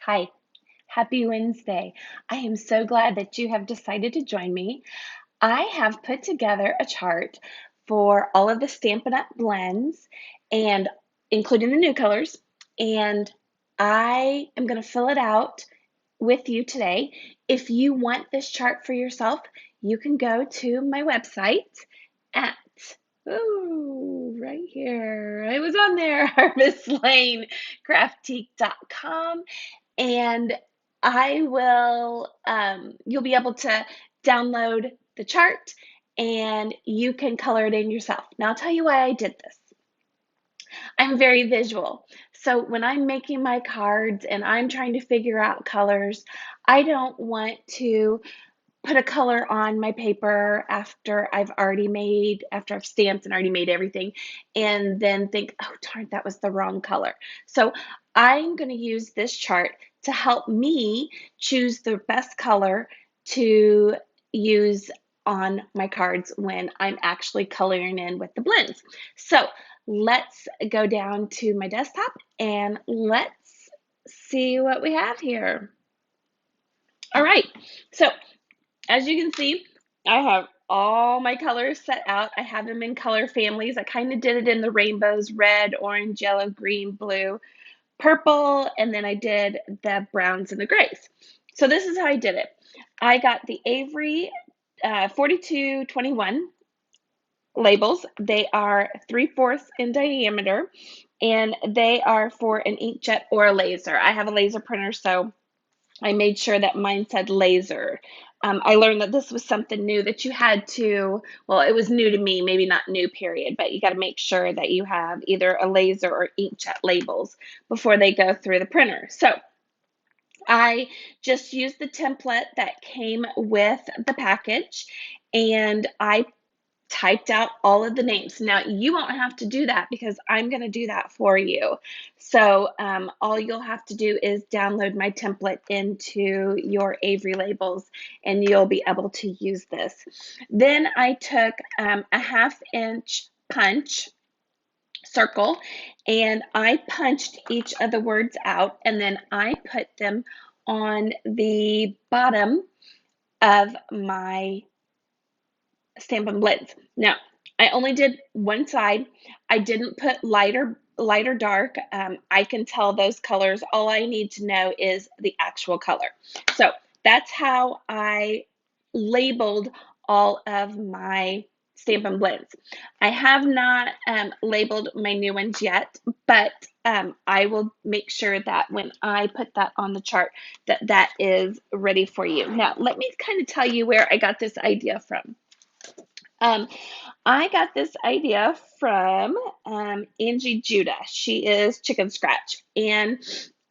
Hi, happy Wednesday. I am so glad that you have decided to join me. I have put together a chart for all of the Stampin' Up! Blends and including the new colors, and I am going to fill it out with you today. If you want this chart for yourself, you can go to my website at right here. I was on there, harvestlanecraftique.com, and you'll be able to download the chart and you can color it in yourself. Now, I'll tell you why I did this. I'm very visual. So when I'm making my cards and I'm trying to figure out colors, I don't want to put a color on my paper after I've stamped and already made everything, and then think, oh, darn, that was the wrong color. So I'm going to use this chart to help me choose the best color to use on my cards when I'm actually coloring in with the blends. So let's go down to my desktop and let's see what we have here. All right, so as you can see, I have all my colors set out. I have them in color families. I kind of did it in the rainbows: red, orange, yellow, green, blue, purple, and then I did the browns and the grays. So this is how I did it. I got the Avery 4221 labels. They are 3/4 in diameter, and they are for an inkjet or a laser. I have a laser printer, so I made sure that mine said laser. I learned that this was something new that you had to, well, it was new to me, maybe not new, period, but you got to make sure that you have either a laser or inkjet labels before they go through the printer. So I just used the template that came with the package and I typed out all of the names. Now, you won't have to do that because I'm going to do that for you. So all you'll have to do is download my template into your Avery labels and you'll be able to use this. Then I took a 1/2 inch punch circle and I punched each of the words out and then I put them on the bottom of my Stampin' Blends. Now, I only did one side. I didn't put light or dark. I can tell those colors. All I need to know is the actual color. So that's how I labeled all of my Stampin' Blends. I have not labeled my new ones yet, but I will make sure that when I put that on the chart, that that is ready for you. Now, let me kind of tell you where I got this idea from. Um, I got this idea from Angie Judah. She is Chicken Scratch, and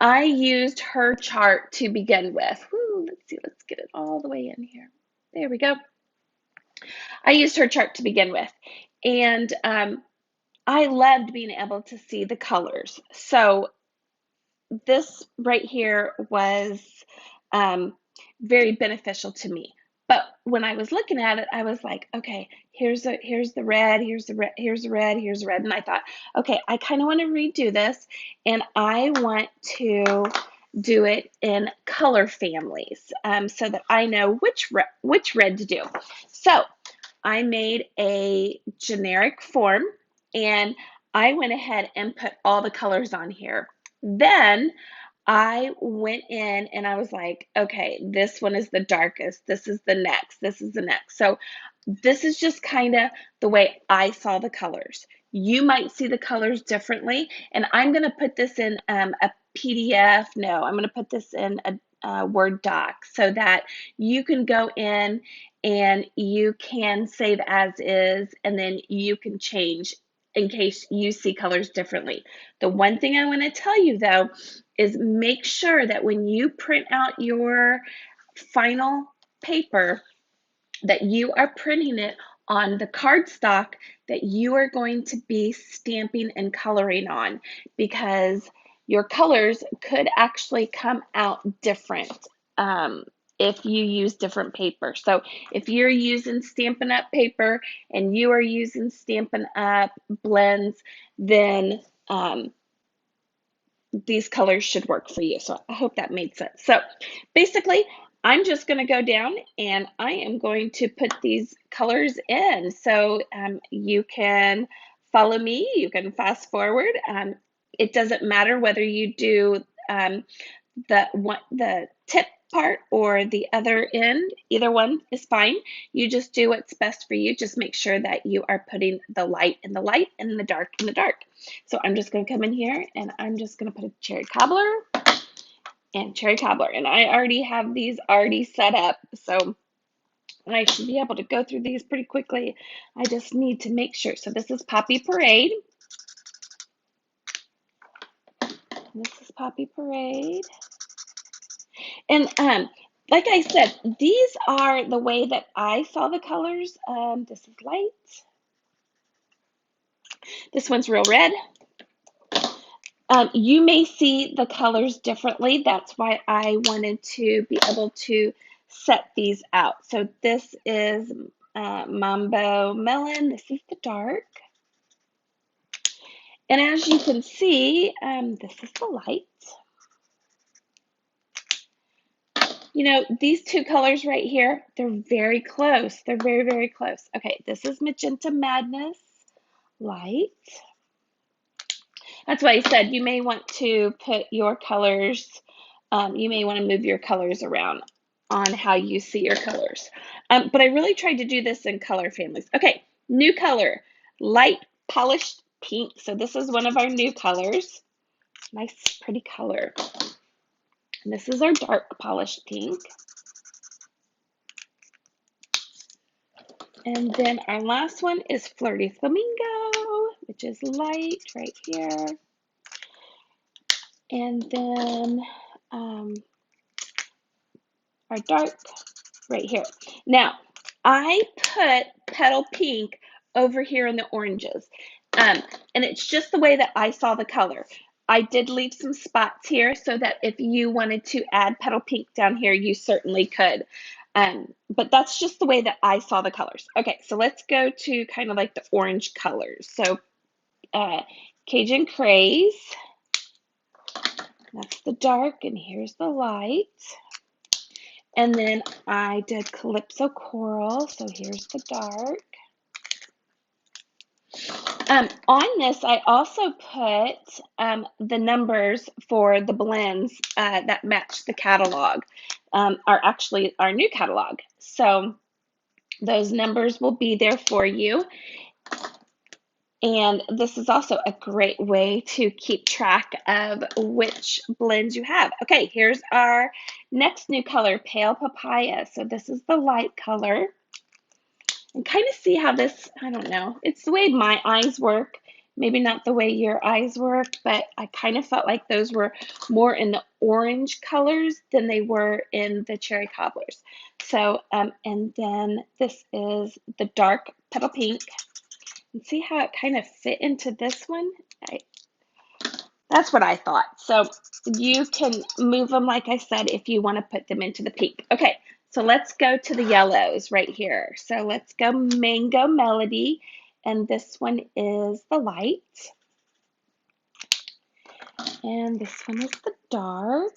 I used her chart to begin with. Woo, let's see, let's get it all the way in here. There we go. I used her chart to begin with, and I loved being able to see the colors. So this right here was um, very beneficial to me. But when I was looking at it, I was like, okay, here's the red, here's the red, here's the red, here's the red, and I thought, okay, I kind of want to redo this, and I want to do it in color families, so that I know which red to do. So I made a generic form, and I went ahead and put all the colors on here. Then I went in and I was like, okay, this one is the darkest. This is the next. This is the next. So this is just kind of the way I saw the colors. You might see the colors differently. And I'm going to put this in a PDF. No, I'm going to put this in a Word doc so that you can go in and you can save as is, and then you can change in case you see colors differently. The one thing I want to tell you though is make sure that when you print out your final paper that you are printing it on the cardstock that you are going to be stamping and coloring on, because your colors could actually come out different if you use different paper. So if you're using Stampin' Up! Paper and you are using Stampin' Up! Blends, then these colors should work for you. So I hope that made sense. So basically, I'm just going to go down and I am going to put these colors in. So you can follow me, you can fast forward. It doesn't matter whether you do the tip part or the other end. Either one is fine. You just do what's best for you. Just make sure that you are putting the light in the light and the dark in the dark. So I'm just going to come in here and I'm just going to put a cherry cobbler and cherry cobbler. And I already have these already set up, so I should be able to go through these pretty quickly. I just need to make sure. So this is Poppy Parade. This is Poppy Parade. And like I said, these are the way that I saw the colors. This is light. This one's real red. You may see the colors differently. That's why I wanted to be able to set these out. So this is Mambo Melon. This is the dark. And as you can see, this is the light. You know, these two colors right here, they're very close. They're very, very close. Okay, this is Magenta Madness, light. That's why I said you may want to put your colors, you may want to move your colors around on how you see your colors. But I really tried to do this in color families. Okay, new color, light polished pink. So this is one of our new colors. Nice, pretty color. And this is our dark polished pink. And then our last one is Flirty Flamingo, which is light right here. And then our dark right here. Now, I put Petal Pink over here in the oranges. And it's just the way that I saw the color. I did leave some spots here so that if you wanted to add Petal Pink down here, you certainly could. But that's just the way that I saw the colors. Okay, so let's go to kind of like the orange colors. So Cajun Craze, that's the dark, and here's the light. And then I did Calypso Coral, so here's the dark. On this, I also put the numbers for the blends that match the catalog, are actually our new catalog. So those numbers will be there for you. And this is also a great way to keep track of which blends you have. Okay, here's our next new color, Pale Papaya. So this is the light color. And kind of see how this, I don't know, it's the way my eyes work. Maybe not the way your eyes work, but I kind of felt like those were more in the orange colors than they were in the cherry cobblers. So, and then this is the dark Petal Pink. And see how it kind of fit into this one? That's what I thought. So you can move them, like I said, if you want to put them into the pink. Okay, so let's go to the yellows right here. So let's go Mango Melody, and this one is the light. And this one is the dark.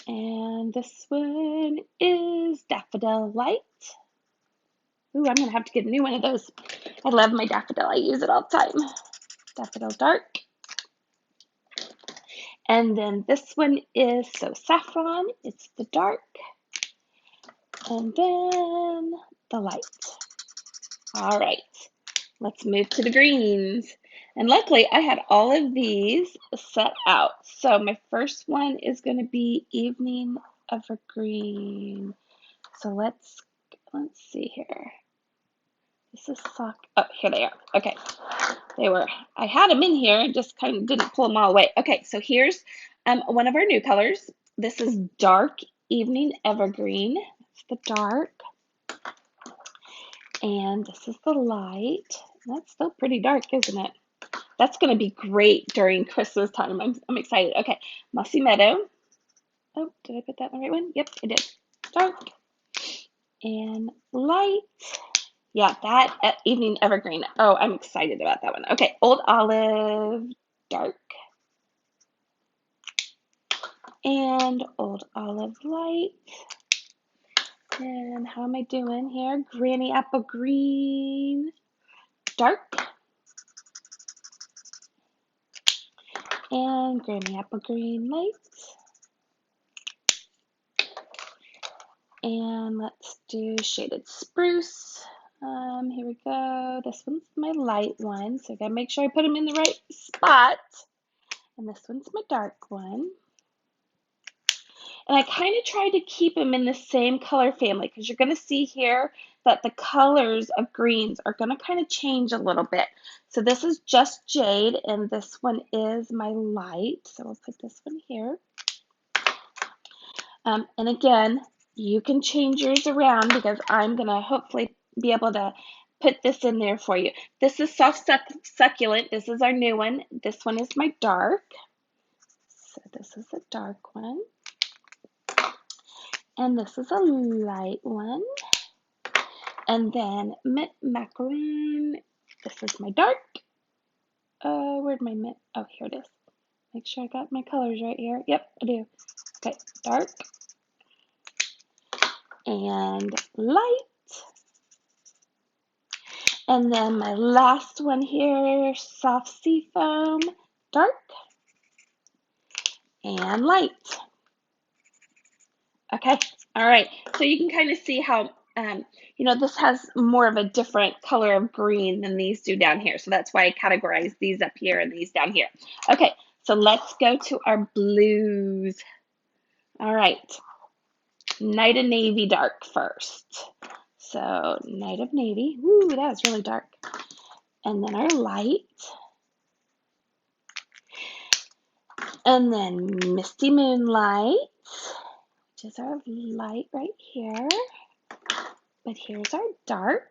And this one is Daffodil Light. Ooh, I'm gonna have to get a new one of those. I love my daffodil. I use it all the time. Daffodil Dark. And then this one is So Saffron. It's the dark. And then the light. All right, let's move to the greens. And luckily, I had all of these set out. So my first one is going to be Evening Evergreen. So let's see here. This is sock. Oh, here they are. Okay, I had them in here, I just kind of didn't pull them all away. Okay, so here's one of our new colors. This is Dark Evening Evergreen. It's the dark. And this is the light. That's still pretty dark, isn't it? That's going to be great during Christmas time. I'm excited. Okay, Mossy Meadow. Oh, did I put that in the right one? Yep, I did. Dark and light. Yeah, that Evening Evergreen. Oh, I'm excited about that one. Okay, Old Olive Dark and Old Olive Light. And how am I doing here? Granny Apple Green Dark and Granny Apple Green Light. And let's do Shaded Spruce. Here we go. This one's my light one, so I gotta make sure I put them in the right spot. And this one's my dark one. And I kind of try to keep them in the same color family because you're going to see here that the colors of greens are going to kind of change a little bit. So this is just Jade, and this one is my light. So we'll put this one here. And again, you can change yours around because I'm going to hopefully be able to put this in there for you. This is Soft Succulent. This is our new one. This one is my dark. So this is a dark one. And this is a light one. And then Mint Macaroon. This is my dark. Where'd my mint? Oh, here it is. Make sure I got my colors right here. Yep, I do. Okay, dark and light. And then my last one here, Soft Seafoam, dark and light. Okay, all right. So you can kind of see how, this has more of a different color of green than these do down here. So that's why I categorize these up here and these down here. Okay, so let's go to our blues. All right, Night of Navy Dark first. So Night of Navy, woo, that was really dark. And then our light. And then Misty Moonlight, which is our light right here. But here's our dark.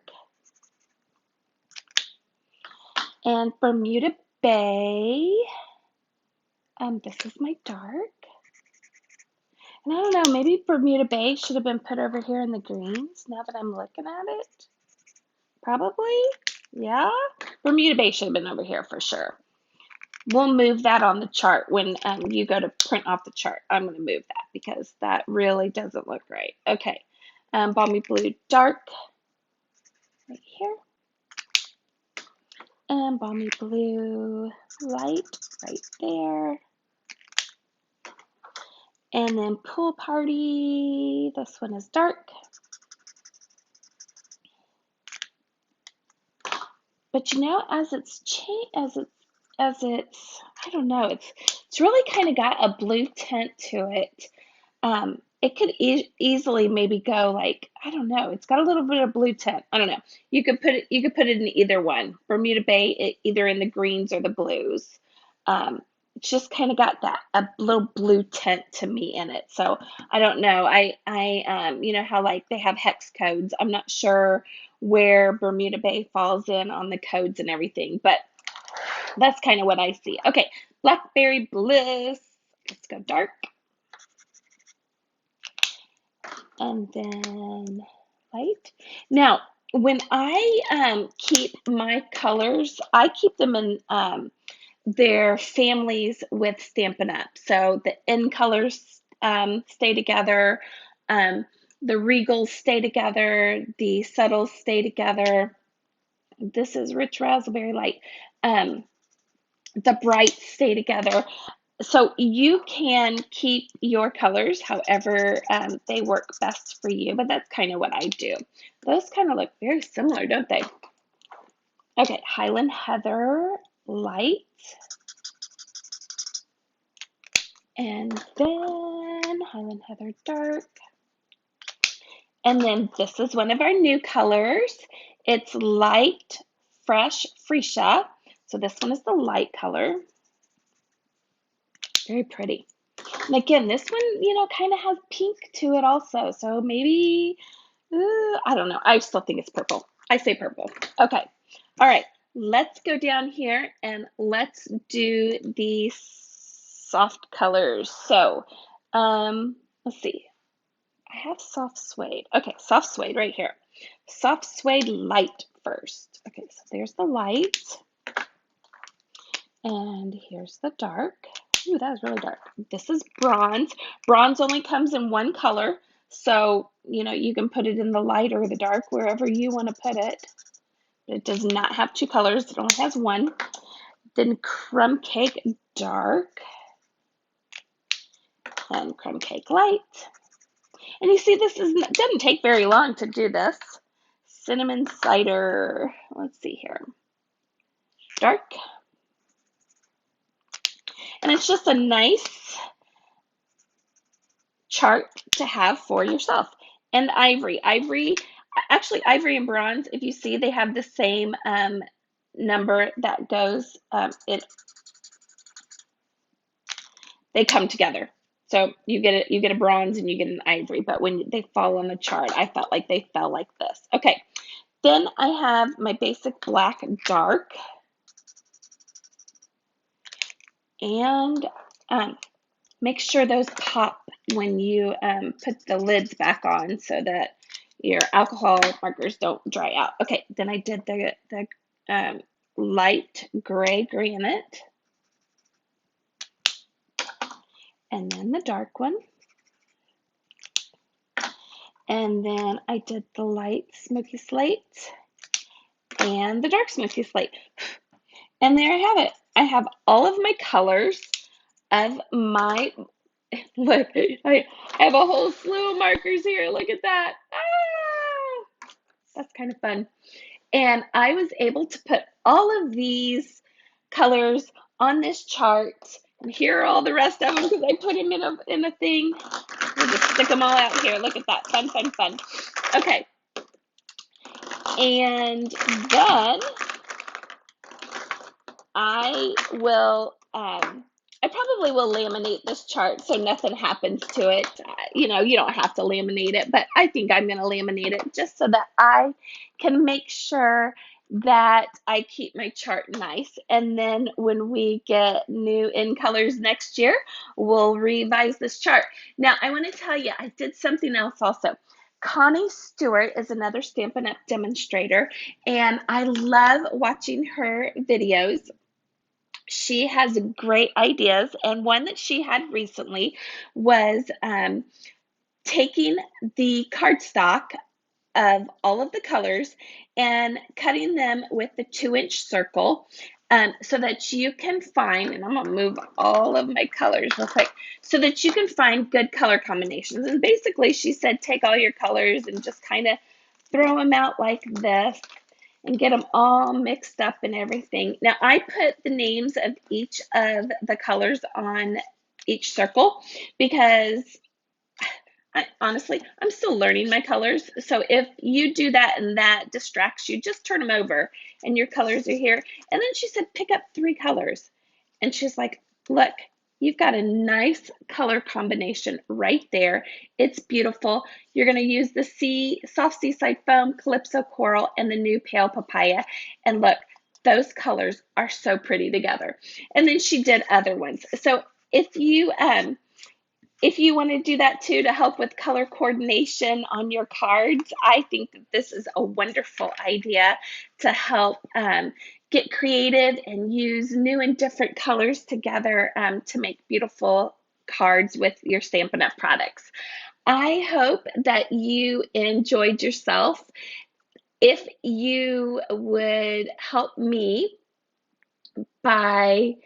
And Bermuda Bay. This is my dark. And I don't know, maybe Bermuda Bay should have been put over here in the greens now that I'm looking at it. Probably, yeah. Bermuda Bay should have been over here for sure. We'll move that on the chart when you go to print off the chart. I'm going to move that because that really doesn't look right. Okay, Balmy Blue Dark right here. And Balmy Blue Light right there. And then Pool Party, this one is dark. But as it's I don't know, it's really kind of got a blue tint to it. It could easily maybe go like, I don't know, it's got a little bit of blue tint. I don't know. You could put it in either one. Bermuda Bay, either in the greens or the blues. It's just kind of got that a little blue tint to me in it. So I don't know. You know how like they have hex codes. I'm not sure where Bermuda Bay falls in on the codes and everything, but that's kind of what I see. Okay, Blackberry Bliss. Let's go dark. And then light. Now, when I keep my colors, I keep them in their families with Stampin' Up. So the in colors stay together, um, the regals stay together, the subtles stay together. This is Rich Raspberry Light. The brights stay together. So you can keep your colors however they work best for you, but that's kind of what I do. Those kind of look very similar, don't they? Okay, Highland Heather Light. And then Highland Heather Dark. And then this is one of our new colors. It's Light Fresh Freesia. So this one is the light color. Very pretty. And again, this one, kind of has pink to it also. So maybe, I don't know. I still think it's purple. I say purple. Okay. All right. Let's go down here and let's do the soft colors. So, let's see. I have soft suede. Okay, soft suede right here. soft suede light first. Okay, so there's the light. And here's the dark. Ooh, that was really dark. This is bronze. Bronze only comes in one color. So, you can put it in the light or the dark, wherever you want to put it. It does not have two colors. It only has one. Then crumb cake dark and crumb cake light. And you see, this doesn't take very long to do this. Cinnamon cider. Let's see here. Dark. And it's just a nice chart to have for yourself. And ivory. Actually, ivory and bronze, if you see, they have the same number that goes, they come together. So you get a bronze and you get an ivory, but when they fall on the chart, I felt like they fell like this. Okay, then I have my basic black dark, and make sure those pop when you put the lids back on so that your alcohol markers don't dry out. Okay, then I did the light gray granite, and then the dark one, and then I did the light smoky slate and the dark smoky slate. And there I have it. I have all of my colors of my, look, I have a whole slew of markers here. Look at that. Ah, that's kind of fun. And I was able to put all of these colors on this chart. And here are all the rest of them because I put them in a thing. We'll just stick them all out here. Look at that. Fun, fun, fun. Okay. And then I probably will laminate this chart so nothing happens to it. You don't have to laminate it, but I think I'm going to laminate it just so that I can make sure that I keep my chart nice. And then when we get new in colors next year, we'll revise this chart. Now, I want to tell you, I did something else also. Connie Stewart is another Stampin' Up! Demonstrator, and I love watching her videos. She has great ideas, and one that she had recently was taking the cardstock of all of the colors and cutting them with the 2-inch circle, so that you can find, and I'm going to move all of my colors real quick, so that you can find good color combinations. And basically she said take all your colors and just kind of throw them out like this and get them all mixed up and everything. Now, I put the names of each of the colors on each circle because honestly, I'm still learning my colors. So if you do that and that distracts you, just turn them over and your colors are here. And then she said, pick up 3 colors. And she's like, look, you've got a nice color combination right there. It's beautiful. You're going to use the soft seaside foam, Calypso coral, and the new pale papaya. And look, those colors are so pretty together. And then she did other ones. So if you want to do that too to help with color coordination on your cards, I think that this is a wonderful idea to help get creative and use new and different colors together to make beautiful cards with your Stampin' Up! Products. I hope that you enjoyed yourself. If you would help me by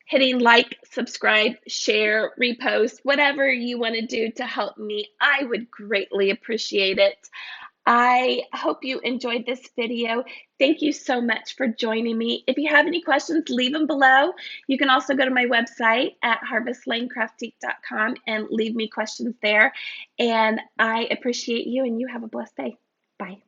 hitting like, subscribe, share, repost, whatever you want to do to help me, I would greatly appreciate it. I hope you enjoyed this video. Thank you so much for joining me. If you have any questions, leave them below. You can also go to my website at harvestlanecraftique.com and leave me questions there. And I appreciate you, and you have a blessed day. Bye.